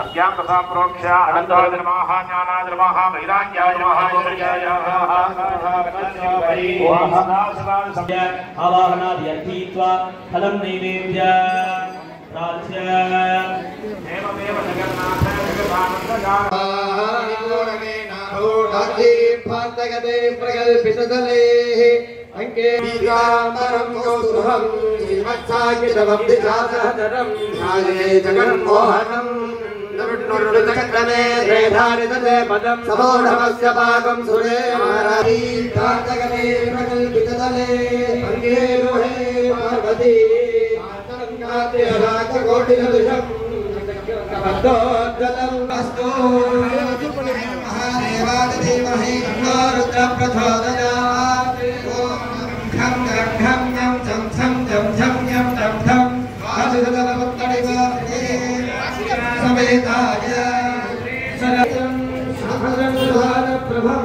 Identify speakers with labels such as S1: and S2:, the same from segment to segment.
S1: अज्ञान तथा प्रोक्ष अनंताय नमः ज्ञानाय नमः वैराग्याय नमः योग्याय
S2: आवाहनादि अर्पयित्वा फलं नैवेद्य प्रार्थ्य
S1: देवदेव जगन्नाथ जगदानन्दगामिपूर्णमेनारूढे
S3: भान्तगते प्रकल्पिततलेः अंके बीजाम्बरं कौस्तुभं श्रीवत्साकितवं दिशासहचरं ध्याये जगन्मोहनं नरुण्णुरुचक्रमे श्रेधारितते पदं समोढमस्य पाकं सुरे महाराजी भान्तगते प्रकल्पिततले अंके रोहे पार्वती कोटिनदृशं कवदोज्जलं अस्तु महादेवादिदेवहे रुद्रप्रचोदयात् खं खं यं चं छं जं झं यं तं धं वासुदेवत्तडिवासे समेताय सरलं प्रभं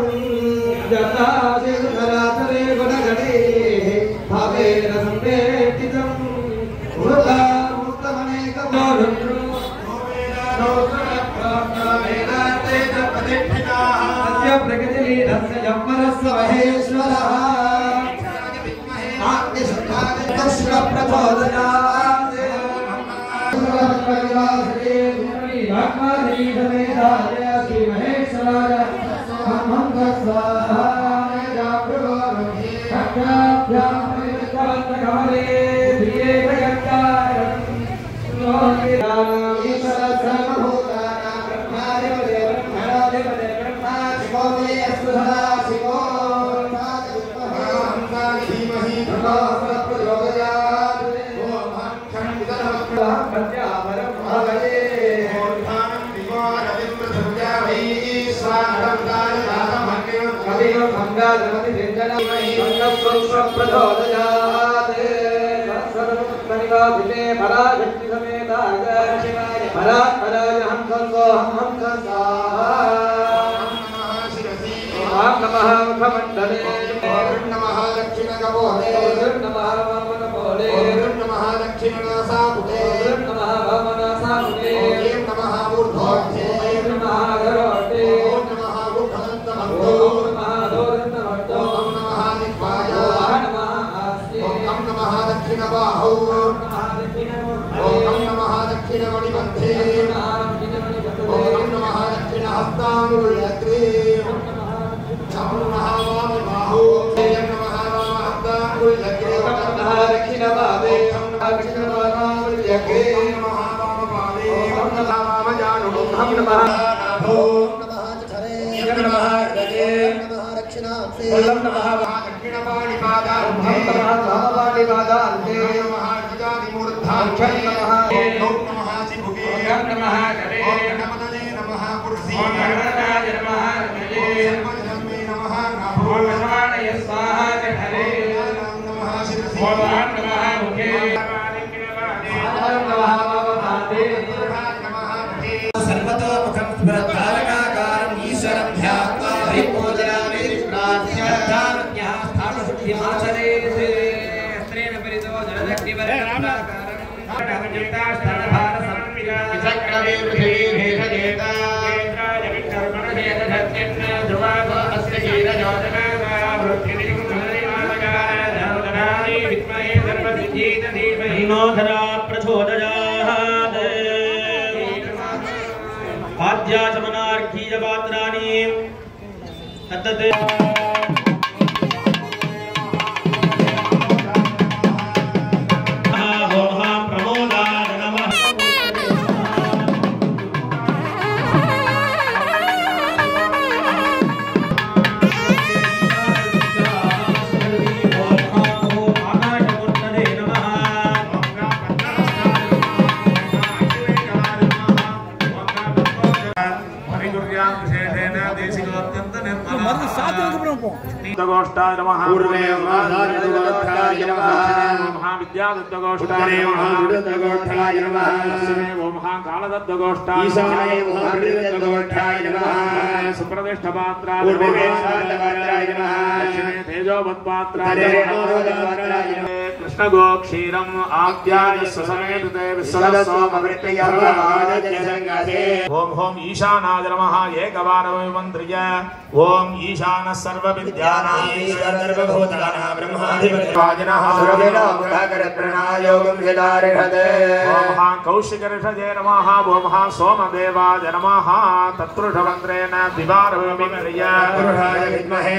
S3: जतासे धरातले गुणगणे भावेन संवेदितं प्रगतिलीनस्य जम्मरस्य महेश्वरः प्रचोदयात् श्री महेश्वराय पराशक्ति समेताय परात्पराय हम नमः मुखमण्डले नमः दक्षिणगवोहरे नमः वामनपोले नमः दक्षिणनासापुटे नमः वामनासापुटे नमः ऊर्ध्वोर्ध्वे नमः अधरोर्ध्वे नमः ऊर्ध्वदन्तमन्तो नमः अधोदन्तमन्तो नमः दिग्वाय नमः आस्ते नमः दक्षिणबाहौ नमः दक्षिणमणिमध्ये नमः दक्षिणहस्ताङ्गुल्यग्रे नमः वामबाहौ नमः वामहस्ताङ्गुल्यग्रे नमः दक्षिणपादे दक्षिणपादाङ्गुल्यग्रे नमः वामपादे नमः वामजानुः नमः चठरे नमः हृदये नमः दक्षिणांसे नमः दक्षिणपाणिपादान्ते नमः वामपाणिपादान्ते नमः भुजादिमूर्धांशे नमः नमः शिभुगे नमः करे नमः नमः कुर्सी नमः नमः सर्वजन्मे नमः नाभो नमः स्वाहा चठरे नमः शिरसि नमः मुखे नमः वामपादे नमः सर्वतोमुखं स्मृतारकाकारं ईश्वरं ध्यात्वा परिपूजयामि प्रार्थ्याज्ञा स्थापशुद्धिमाचरेत् स्त्रेण परितो जलदग्निवर्णाकारं चक्रवे पृथिवीर्भेदजेता ध्रुवास्य हीरोधरा प्रचोदयात् आद्याचमनार्घीयपात्राणि तत्तत्
S1: गोष्ठाय नमः पूर्वे महाविद्यादत्तगोष्ठाय नमः महाविद्यादत्तगोष्ठाय नमः महाविद्यादत्तगोष्ठाय नमः पश्चिमे वो महाकालदत्तगोष्ठाय ईशाने महाविद्यादत्तगोष्ठाय नमः सुप्रतिष्ठपात्राय पूर्वे शान्तपात्राय नमः दक्षिणे तेजोवत्पात्राय नमः कृष्ण कृष्णगो क्षीरम् आप्याय समेतते ओम होम ईशानाय नमः एकवारमन्त्र्य ओम ईशानः सर्वविद्यानां सर्वभूतानां ब्रह्माधिपतिः
S3: सर्वेणोगुणकरप्रणायोगं यदार्हते
S1: ओम हां कौशिकऋषजे नमः ओम हां सोमदेवाय नमः तत्पुरुषमन्त्रेण दिवारमन्त्र्य पुरुषाय विद्महे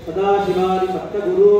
S2: सदाशिवादि सप्तगुरु